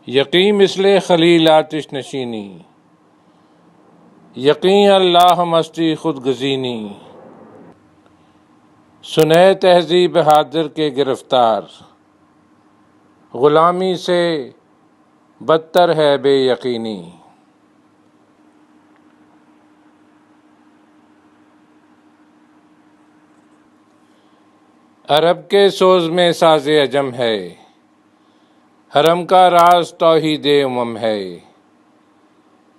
यकीन मिसले खलील आतिश नशीनी, यकीन अल्लाह मस्ती खुद गजीनी। सुने तहजीब हादिर के गिरफ्तार, गुलामी से बदतर है बेयकीनी। अरब के सोज में साज़े अजम है, हरम का राज तौहीदे उमम है।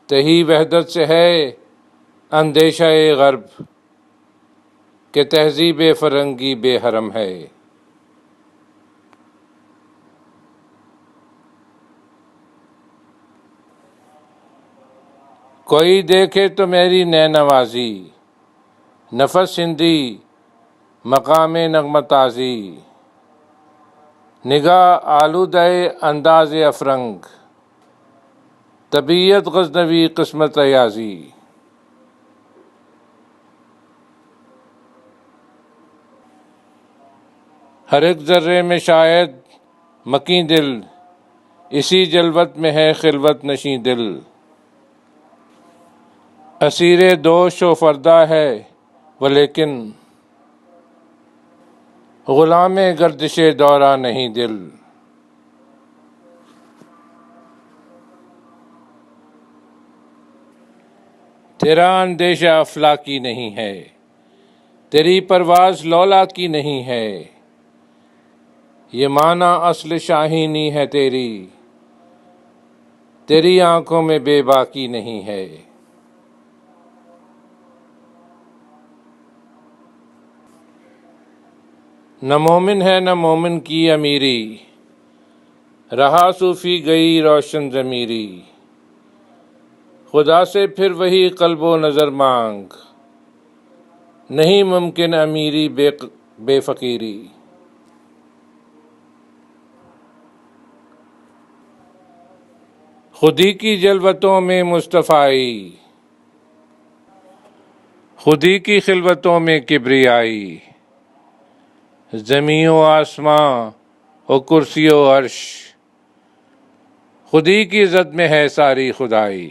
तही वहदत से है अंदेशा गर्ब, के तहजीब फरंगी बेहरम है। कोई देखे तो मेरी नैनवाजी, नफस सिंधी मकामे नगमताजी। निगाह आलूदे अंदाज़ अफरंग, तबीयत गज़नवी किस्मत याजी। हर एक ज़र्रे में शायद मकी दिल, इसी जलवत में है खिलवत नशी दिल। असीरे दोष व फरदा है व लेकिन, गुलामे गर्दिशे दौरा नहीं दिल। तेरा अंदेशा अफलाकी नहीं है, तेरी परवाज़ लौला की नहीं है। ये माना अस्ल शाहीनी है तेरी, तेरी आंखों में बेबाकी नहीं है। न मोमिन है न मोमिन की अमीरी, रहा सूफी गई रोशन ज़मीरी। खुदा से फिर वही कल्बो नज़र मांग, नहीं मुमकिन अमीरी बेफ़कीरी। खुदी की जलवतों में मुस्तफ़ाई, खुदी की खिलवतों में किब्रियाई। ज़मीं व आसमां और कुर्सी व अर्श, खुदी की इज़्ज़त में है सारी खुदाई।